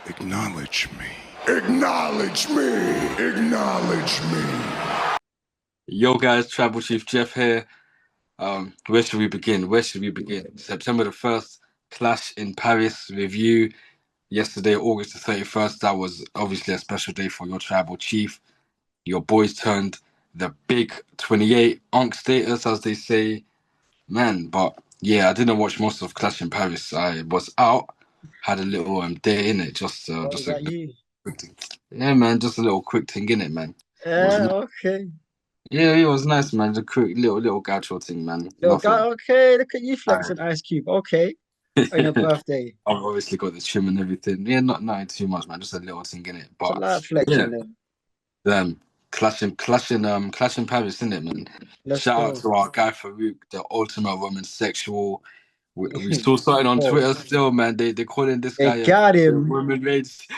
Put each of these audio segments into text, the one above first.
Acknowledge me. Acknowledge me. Acknowledge me. Yo guys, Tribal Chief Jeff here. Where should we begin? September the 1st, Clash in Paris review. Yesterday, August the 31st, that was obviously a special day for your Tribal Chief. Your boys turned the big 28 Ankh status, as they say. Man, but yeah, I didn't watch most of Clash in Paris. I was out, had a little day in it, just Was that you? quick thing. Yeah, man, just a little quick thing in it, man. Okay. Yeah, it was nice, man. The quick little gaucho thing, man. Little Nothing. guy, okay. Look at you I flexing Ice Cube. Okay. On your birthday. I've obviously got the trim and everything. Yeah, not too much, man. Just a little thing in it. It's a But light yeah, flexing then. clashing Paris, isn't it, man? Let's Shout out go. to our guy Farouk, the ultimate woman sexual. We saw something on Oh, Twitter still, man. They calling this they guy got a him. women raids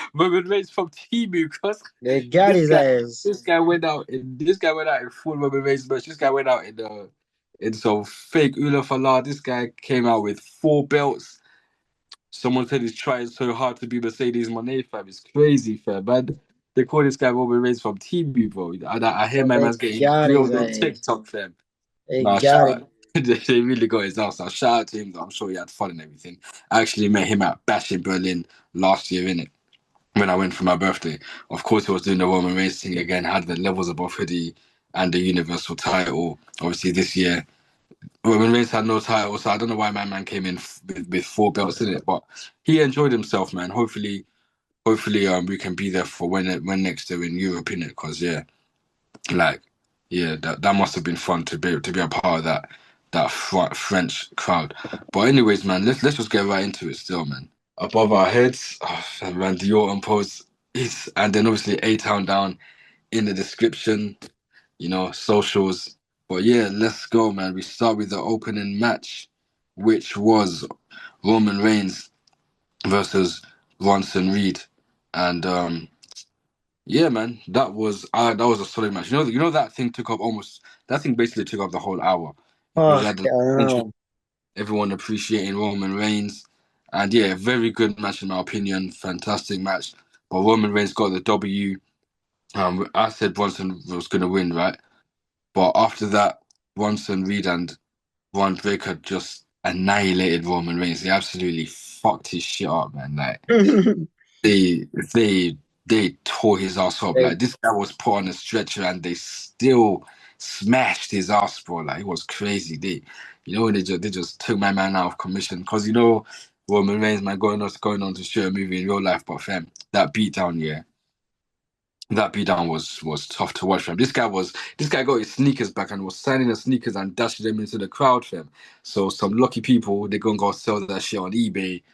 from Timu because They got this his guy ass. this guy went out in full women raids merch. This guy went out in some fake Ula Falah. This guy came out with 4 belts. Someone said he's trying so hard to be Mercedes Monet, fam. It's crazy, fam, man. They call this guy Roman Reigns from Timu, bro. I hear Bro, my they man's getting got his grilled on ass. TikTok, fam. They Nah, got shout him. out. They really got his ass. Now, shout out to him. I'm sure he had fun and everything. I actually met him at Bash in Berlin last year, innit? When I went for my birthday. Of course, he was doing the Roman Reigns thing again, had the levels above hoodie and the Universal title. Obviously, this year, Roman Reigns had no title, so I don't know why my man came in with 4 belts in it, but he enjoyed himself, man. Hopefully, we can be there for when next year in Europe, innit? Because like, that must have been fun to be a part of that French crowd. But anyways, man, let's just get right into it still, man. Above our heads, Randy Orton pose is, and then obviously A-Town down in the description, socials. But yeah, let's go, man. We start with the opening match, which was Roman Reigns versus Bronson Reed, and yeah, man, that was a solid match. That thing basically took up the whole hour. Oh, You had I the know. everyone appreciating Roman Reigns, and yeah, very good match in my opinion. Fantastic match, but Roman Reigns got the W. I said Bronson was gonna win, right? But after that, Bronson Reed and Braun Breaker just annihilated Roman Reigns. They absolutely fucked his shit up, man. Like they they they tore his ass up. They Like this guy was put on a stretcher and they still smashed his ass, bro. Like it was crazy. When they just took my man out of commission because Roman Reigns, man, going on to shoot a movie in real life, but fam, that beatdown was tough to watch, fam. This guy got his sneakers back and was signing the sneakers and dashing them into the crowd, fam. So some lucky people they gonna go sell that shit on eBay,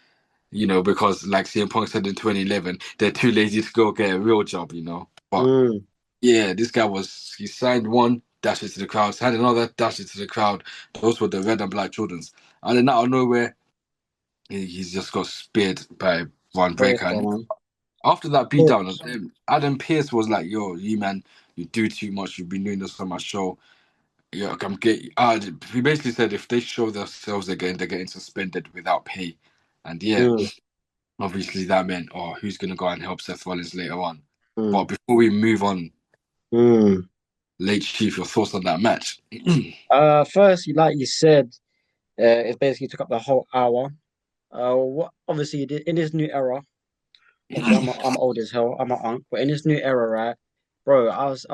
because like CM Punk said in 2011, they're too lazy to go get a real job, But mm. yeah, he signed one, dashed it to the crowd, signed another, dashed it to the crowd. Those were the red and black Jordans. And then out of nowhere, he's just got speared by Von Breaker. Breaker, And man. after that Oh, beatdown, Adam Pearce was like, "Yo, you man, you do too much. You've been doing this on my show. Yeah, I'm getting." He basically said if they show themselves again, they're getting suspended without pay. And yeah, mm, obviously that meant, who's gonna go and help Seth Rollins later on? But mm, before we move on, mm. late Chief, your thoughts on that match? First, like you said, it basically took up the whole hour. What obviously in this new era, obviously I'm old as hell. I'm an uncle, but in this new era, right, bro, I was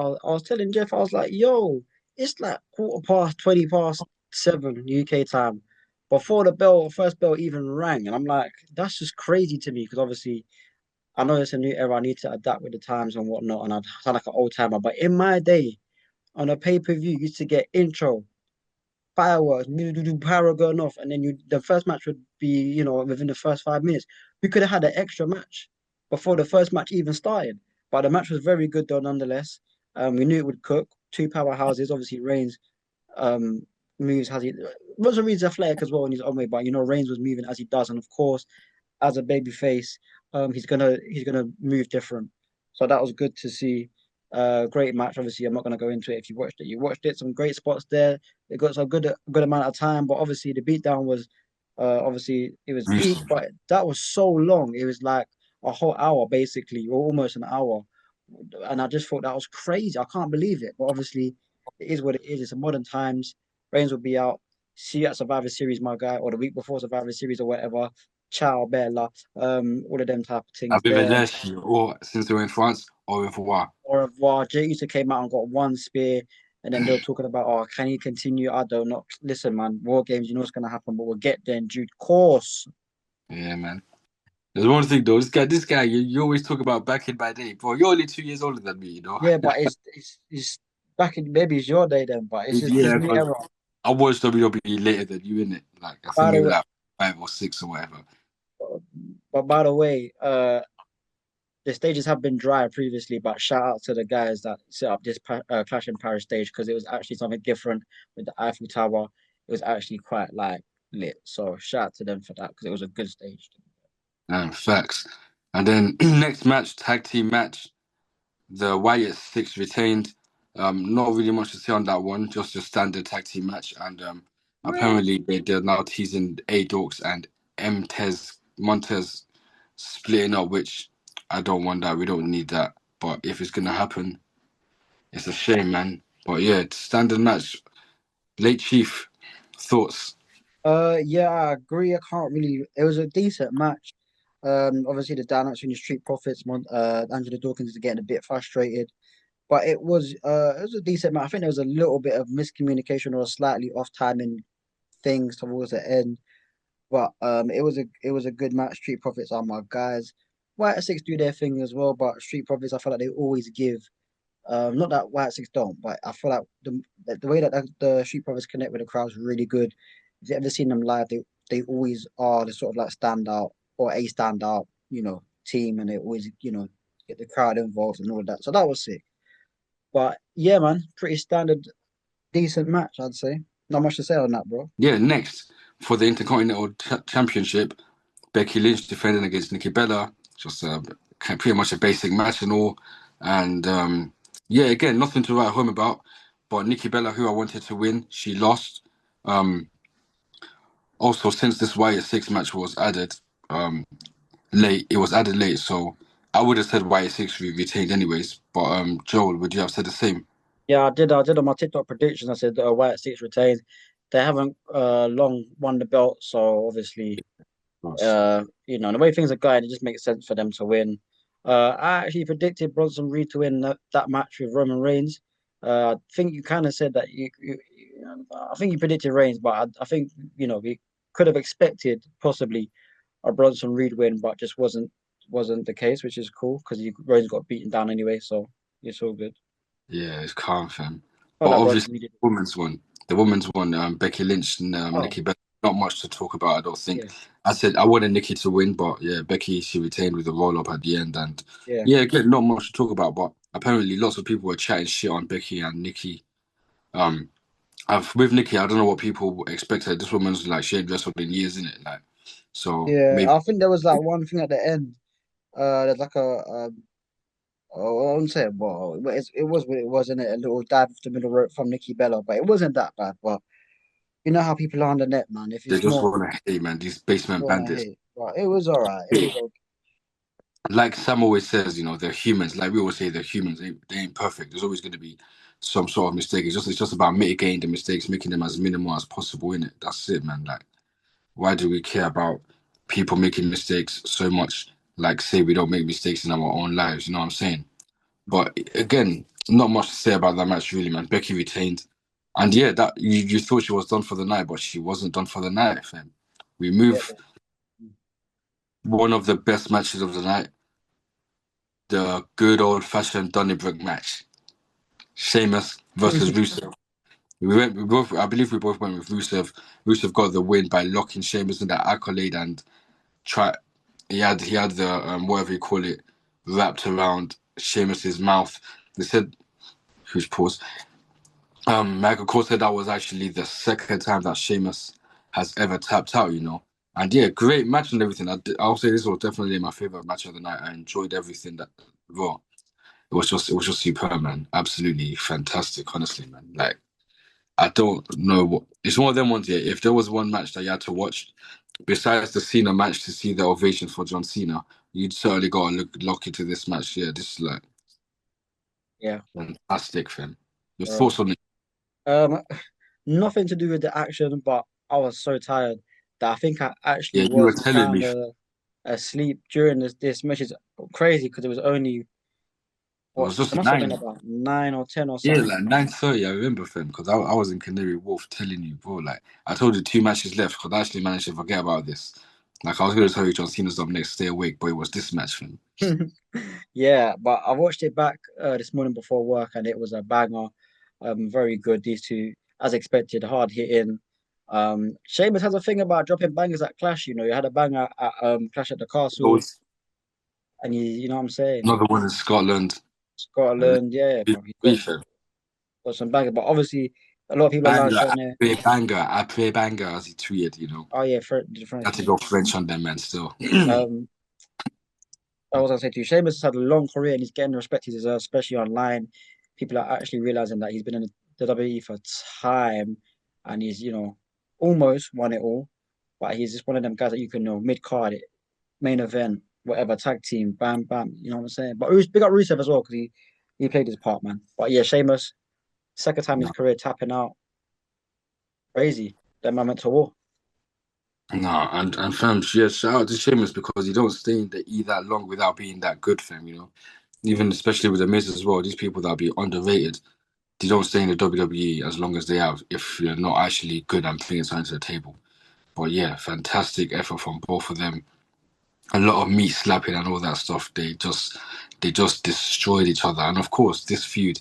telling Jeff, I was like, yo, it's like 7:15 UK time before the first bell even rang, and I'm like, that's just crazy to me because obviously I know it's a new era. I need to adapt with the times and whatnot, and I sound like an old timer. But in my day, on a pay-per-view, you used to get intro, fireworks, power going off, and then the first match would be, within the first 5 minutes. We could have had an extra match before the first match even started. But the match was very good though, nonetheless. We knew it would cook. Two powerhouses, obviously Reigns um moves as he Roman Reigns athletic as well in his own way, but Reigns was moving as he does, and of course, as a baby face, he's gonna move different. So that was good to see. Great match. Obviously, I'm not gonna go into it. If you watched it, you watched it. Some great spots there. It got some good amount of time, but obviously the beatdown was, obviously it was peak, but that was so long. It was like a whole hour basically, or almost an hour, and I just thought that was crazy. I can't believe it, but obviously, it is what it is. It's a modern times. Reigns will be out. See you at Survivor Series, my guy, or the week before Survivor Series or whatever. Ciao, Bella. All of them type of things there. Arrivederci, or since they were in France, au revoir. Au revoir. Jay Uso came out and got one spear, and then they were talking about, oh, can he continue? I don't know. Listen, man, War Games, you know what's gonna happen, but we'll get there in due course. Yeah, man. There's one thing though. This guy, you always talk about back in my day, bro. You're only 2 years older than me, you know. Yeah, but it's back in maybe it's your day then, but it's just this Yeah, new because era. I watched WWE later than you, innit? Like I think By the maybe way, like 5 or 6 or whatever. but by the way, the stages have been dry previously, but shout out to the guys that set up this Clash in Paris stage because it was actually something different with the Eiffel Tower. It was actually quite like lit. So shout out to them for that because it was a good stage. Facts. And then next match, tag team match. The Wyatt Six retained. Not really much to say on that one. Just a standard tag team match. And apparently they're now teasing A Dorks and Montez splitting up, which I don't want that. We don't need that. But if it's gonna happen, it's a shame, man. But yeah, it's standard match. Late Chief, thoughts? Yeah, I agree. I can't really. It was a decent match. Obviously the dynamics between the Street Profits, Angela Dawkins is getting a bit frustrated, but it was a decent match. I think there was a little bit of miscommunication or slightly off timing things towards the end, but it was a good match. Street Profits are my guys. White Six do their thing as well, but Street Profits I feel like they always give. Not that White Six don't, but I feel like the way that the Street Profits connect with the crowd is really good. If you've ever seen them live, they always are the sort of like standout or a standout, team, and they always, get the crowd involved and all of that. So that was sick. But yeah, man, pretty standard, decent match, I'd say. Not much to say on that, bro. Yeah, next for the Intercontinental Championship, Becky Lynch defending against Nikki Bella. Just pretty much a basic match and all. And yeah, again, nothing to write home about. But Nikki Bella, who I wanted to win, she lost. Um, Also, since this Wyatt Six match was added late, it was added late. So I would have said Wyatt Six retained anyways. But Joel, would you have said the same? Yeah, I did. I did on my TikTok predictions. I said White Six retained. They haven't long won the belt, so obviously, Nice. the way things are going, it just makes sense for them to win. I actually predicted Bronson Reed to win that match with Roman Reigns. I think you kind of said that I think you predicted Reigns, but I think we could have expected possibly a Bronson Reed win, but just wasn't the case, which is cool because Reigns got beaten down anyway, so it's all good. Yeah, it's calm, fam. Felt But like obviously, Bronson Reed did. the women's one, Becky Lynch and Oh, Nikki Bella. Not much to talk about, I don't think. yeah, I said I wanted Nikki to win, but yeah, Becky she retained with a roll up at the end, and yeah. yeah, again, not much to talk about. But apparently, lots of people were chatting shit on Becky and Nikki. Um, with Nikki, I don't know what people expected. This woman's like she ain't wrestled in years, isn't it? Like, so Yeah, maybe I think there was like one thing at the end. There's like I wouldn't say but it was what it was, in it? A little dive off the middle rope from Nikki Bella, but it wasn't that bad. But you know how people are on the net, man. If they it's just not, want to hate, man. These you basement want to bandits. hate. But it was all right. It was okay. Like Sam always says, they're humans. Like we always say, they're humans. They ain't perfect. There's always going to be some sort of mistake. It's just about mitigating the mistakes, making them as minimal as possible. In it, that's it, man. Like, why do we care about people making mistakes so much? Like, say we don't make mistakes in our own lives. You know what I'm saying? But again, not much to say about that match, really, man. Becky retained, and yeah, that you thought she was done for the night, but she wasn't done for the night, fam. We Yeah, move one of the best matches of the night, the good old fashioned Donnybrook match. Sheamus versus Rusev. We both I believe we both went with Rusev. Rusev got the win by locking Sheamus in that accolade and try he had the whatever you call it wrapped around Sheamus's mouth. They said who's pause. Michael Cole said that was actually the second time that Sheamus has ever tapped out. And yeah, great match and everything. I'll say this was definitely my favorite match of the night. I enjoyed everything that Raw. It was just superb, man. Absolutely fantastic, honestly, man. Like I don't know what it's one of them ones here. If there was one match that you had to watch besides the Cena match to see the ovation for John Cena, you'd certainly got to look into this match. Yeah, this is like Yeah. fantastic, fam. Your Bro. thoughts on it? Um, nothing to do with the action, but I was so tired that I think I actually Yeah, you were was telling kind me. of asleep during this match. Is crazy because it was only It what was it just must have been 9. about 9 or 10 or Yeah, something. like 9:30. I remember, fam, because I was in Canary Wharf telling you, bro. Like I told you 2 matches left because I actually managed to forget about this. Like I was gonna tell you John Cena's up next, stay awake, but it was this match, fam. Yeah, but I watched it back this morning before work, and it was a banger. Very good. These two, as expected, hard hitting. Sheamus has a thing about dropping bangers at Clash. You know, you had a banger at Clash at the Castle, Always and you know what I'm saying. another one in Scotland. Scotland, yeah, bro, he Fam. got some bangers. But obviously, a lot of people are now Banger, saying, I play banger, as he tweeted. "Oh yeah, the Had French to man." go French on them, man. Still, Um, I was gonna say to you, Sheamus has had a long career and he's getting the respect he deserves, especially online. People are actually realizing that he's been in the WWE for time and he's, almost won it all. But he's just one of them guys that you can know mid card, main event, whatever, tag team, bam, bam. You know what I'm saying? But big up Rusev as well because he played his part, man. But yeah, Sheamus, second time in his no, career tapping out, crazy. That man went to war. no, and fam, yeah, shout out to Sheamus because you don't stay in the E that long without being that good, fam. Even especially with the Miz as well, these people that be underrated, they don't stay in the WWE as long as they have if you're not actually good and bringing something to the table. But yeah, fantastic effort from both of them. A lot of meat slapping and all that stuff. They just destroyed each other. And of course, this feud,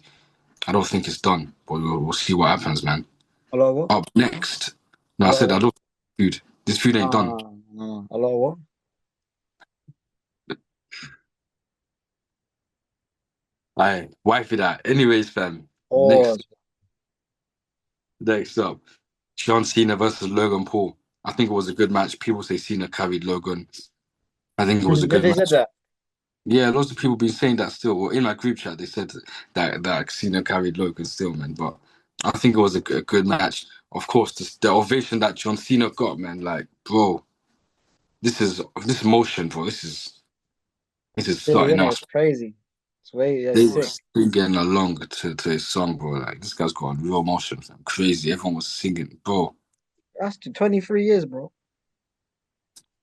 I don't think it's done, but we'll see what happens, man. Hello, what? Up next, no, I Hello, said I what? don't feud. This feud ain't No, no, done. no, no, no. Hello, what? I wifey that. Anyways, fam. Pause. Next up, John Cena versus Logan Paul. I think it was a good match. People say Cena carried Logan. I think it was a good They said match. that. Yeah, lots of people been saying that still. Well, in my group chat, they said that Cena carried Logan still, man. But I think it was a good match. Of course, the ovation that John Cena got, man. Like, bro, this motion, bro. This is Silly, something innit? else. It's crazy. It's way, yeah, They it's were sick. singing along to his song, bro. Like, this guy's got real motion, fam. Crazy. Everyone was singing, bro. That's 23 years, bro.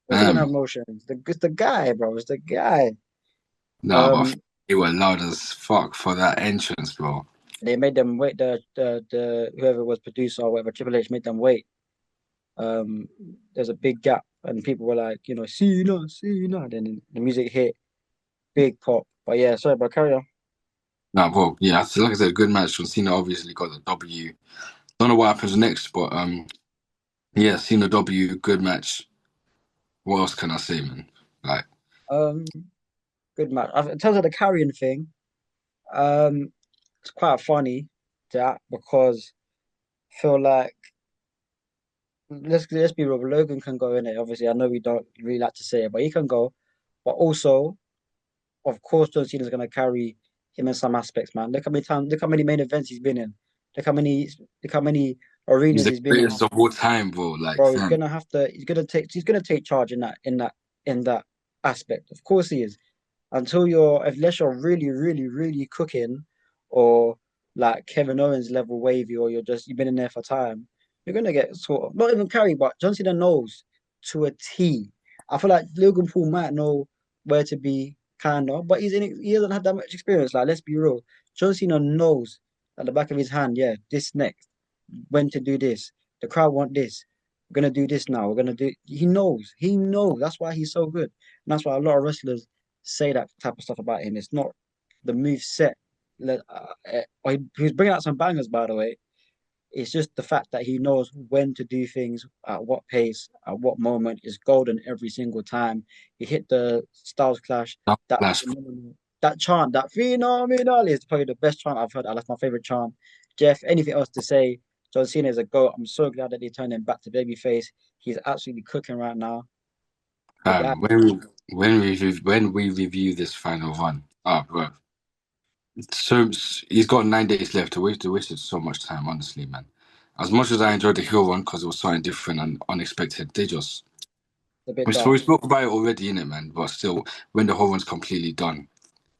What's he gonna have Um, motion? It's the guy, bro. It's the guy. no, but Um, they were loud as fuck for that entrance, bro. they made them wait. The whoever was producer or whatever, Triple H made them wait. There's a big gap, and people were like, Cena, Cena. Then the music hit, big pop. But yeah, sorry, bro. Carry on. No, bro. Yeah, like I said, good match. John Cena obviously got the W. Don't know what happens next, but yeah, Cena W, good match. What else can I say, man? Like, Um, Good match. In terms of the carrying thing, um, it's quite funny that because I feel like let's be real. Logan can go in it. Obviously, I know we don't really like to say it, but he can go. But also, of course, John Cena's gonna carry him in some aspects, man. Look how many main events he's been in. Look how many he's arenas the he's been in. greatest of all time, bro. Like, Bro, he's fam. gonna have to. He's gonna take charge in that aspect. Of course, he is. Unless you're really, really, really cooking, or like Kevin Owens level wavy, or you've been in there for time, you're gonna get sort of not even carry, but John Cena knows to a T. I feel like Logan Paul might know where to be, kind of, but he hasn't had that much experience. Like, let's be real, John Cena knows at the back of his hand, yeah, this next, when to do this. The crowd want this. We're gonna do this now. We're gonna do. He knows. He knows. That's why he's so good. And that's why a lot of wrestlers say that type of stuff about him. It's not the move set. He was bringing out some bangers, by the way. It's just the fact that he knows when to do things, at what pace, at what moment is golden every single time. He hit the Styles Clash. That That flash. that chant, that phenomenal is probably the best chant I've heard. That's my favorite chant. Jeff, anything else to say? John Cena is a goat. I'm so glad that they turned him back to babyface. He's absolutely cooking right now. The guy, When we review this final run, bro. So he's got 9 days left. We wasted so much time, honestly, man. As much as I enjoyed the Hill run because it was something different and unexpected, a bit We dark. spoke about it already, innit, man? But still, when the whole one's completely done,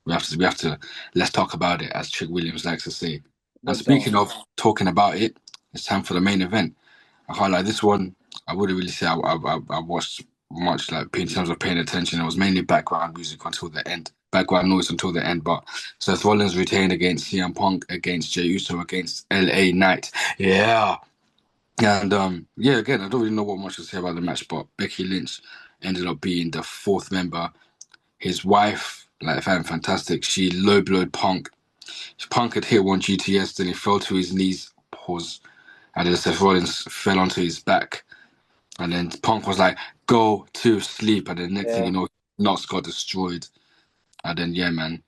we have to let's talk about it, as Trick Williams likes to say. A And bit dark. speaking of talking about it, it's time for the main event. I can't like this one. I wouldn't really say I watched much like in terms of paying attention. It was mainly background music until the end, background noise until the end. But Seth Rollins retained against CM Punk, against Jey Uso, against LA Knight. Yeah. And yeah, again, I don't really know what much to say about the match, but Becky Lynch ended up being the fourth member. His wife, like, fantastic. She low blowed Punk. Punk had hit one GTS, then he fell to his knees, pause, and then Seth Rollins fell onto his back. And then Punk was like, go to sleep. And then next thing Yeah. you know, Knox got destroyed. And then, yeah, man,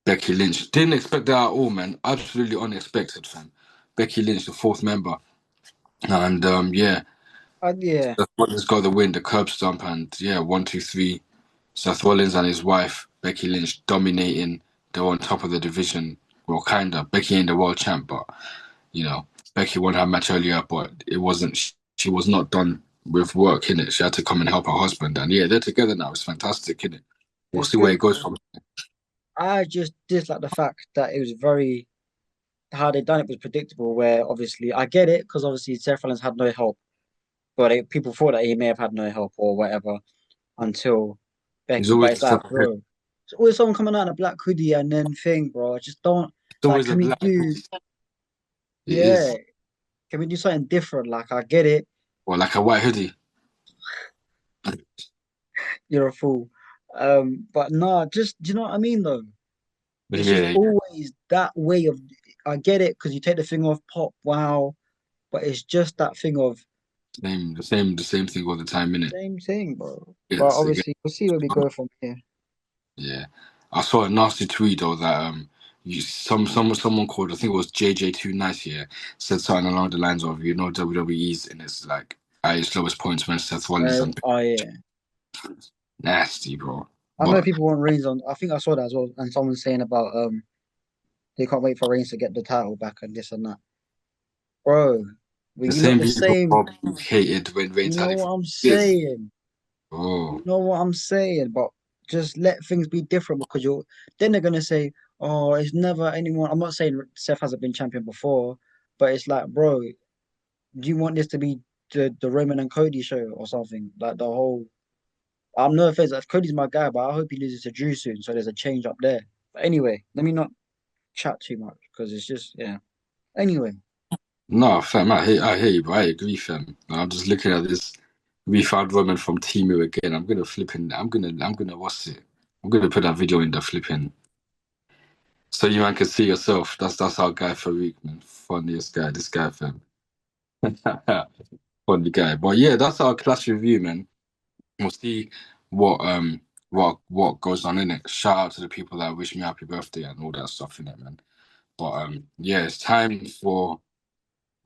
Becky Lynch. Didn't expect that at all, man. Absolutely unexpected, fam. Becky Lynch, the fourth member. And yeah, Yeah. Seth Rollins got the win, the curb stomp. And yeah, 1, 2, 3. Seth Rollins and his wife, Becky Lynch, dominating. They were on top of the division. Well, kind of. Becky ain't the world champ, but, you know, Becky won her match earlier, but it wasn't, she was not done with work, innit? She had to come and help her husband. And yeah, they're together now. It's fantastic, innit? We'll It's see where good. it goes from. I just dislike the fact that it was very how they done it was predictable. Where obviously I get it because obviously Seth Rollins had no help, but people thought that he may have had no help or whatever until He's Becky. But always it's the step like, ahead. bro, it's always someone coming out in a black hoodie and then thing, bro. Just don't It's like. always a Can we black. do? It Yeah, is. can we do something different? Like I get it, Or like a white hoodie. you're a fool. But nah, just do you know what I mean though? But It's just yeah, always that way of. I get it because you take the thing off pop, wow, but it's just that thing of the same thing all the time, innit? same thing, bro. But Yes, again. obviously, we'll see where we go from here. Yeah, I saw a nasty tweet though that someone called, I think it was JJ Too Nice here, said something along the lines of, WWE's in its like at its lowest points when Seth Rollins and Oh yeah, nasty, bro. I know But people want Reigns on. I think I saw that as well, and someone saying about they can't wait for Reigns to get the title back and this and that, bro. the We look same the people same. probably hated when You Reigns know had it what for I'm years. saying? You Oh, know what I'm saying? But just let things be different because you're. Then they're gonna say, "Oh, it's never anyone." I'm not saying Seth hasn't been champion before, but it's like, bro, do you want this to be the Roman and Cody show or something? Like the whole. I'm no offense, like, Cody's my guy, but I hope he loses to Drew soon, so there's a change up there. But anyway, let me not chat too much because it's just yeah. Anyway, no, fam, I hear you, but I agree, fam. I'm just looking at this. We found Roman from Timu again. I'm gonna what's it? I'm gonna put that video in the flipping so you man can see yourself. That's our guy Farouk, man. Funniest guy, this guy, fam. Funny guy. But yeah, that's our clash review, man. We'll see what what goes on in it. Shout out to the people that wish me happy birthday and all that stuff in it, man. But yeah, it's time for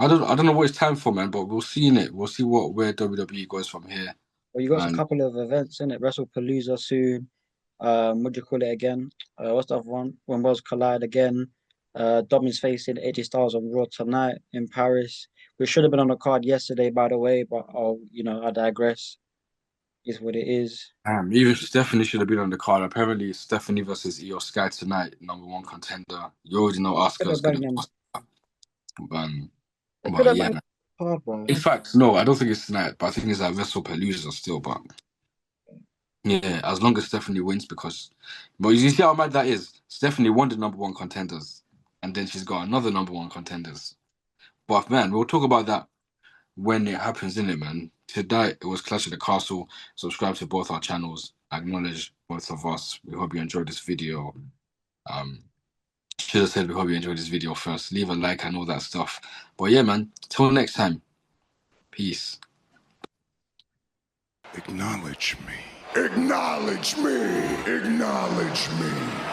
I don't know what it's time for, man, but we'll see in it. We'll see where WWE goes from here. well, you got a And couple of events in it. WrestlePalooza soon. What do you call it again? What's the other one? When Worlds Collide again. Domin's facing AJ Styles on Raw tonight in Paris. We should have been on the card yesterday, by the way, but I digress. Is what it is. even Stephanie should have been on the card. Apparently, Stephanie versus Io Sky tonight, number one contender. You already know Could Asuka's have gonna banged them. um, They could but have yeah, banged man. them hard, bro. In fact, no, I don't think it's tonight, but I think it's at WrestlePalooza still. But yeah, as long as Stephanie wins, but you see how mad that is. Stephanie won the number one contenders, and then she's got another number one contenders. But man, we'll talk about that when it happens, in it, man. Today it was Clash of the Castle. Subscribe to both our channels. Acknowledge both of us. We hope you enjoyed this video. Um, should have said we hope you enjoyed this video first. Leave a like and all that stuff. But yeah, man. Till next time. Peace. Acknowledge me. Acknowledge me. Acknowledge me.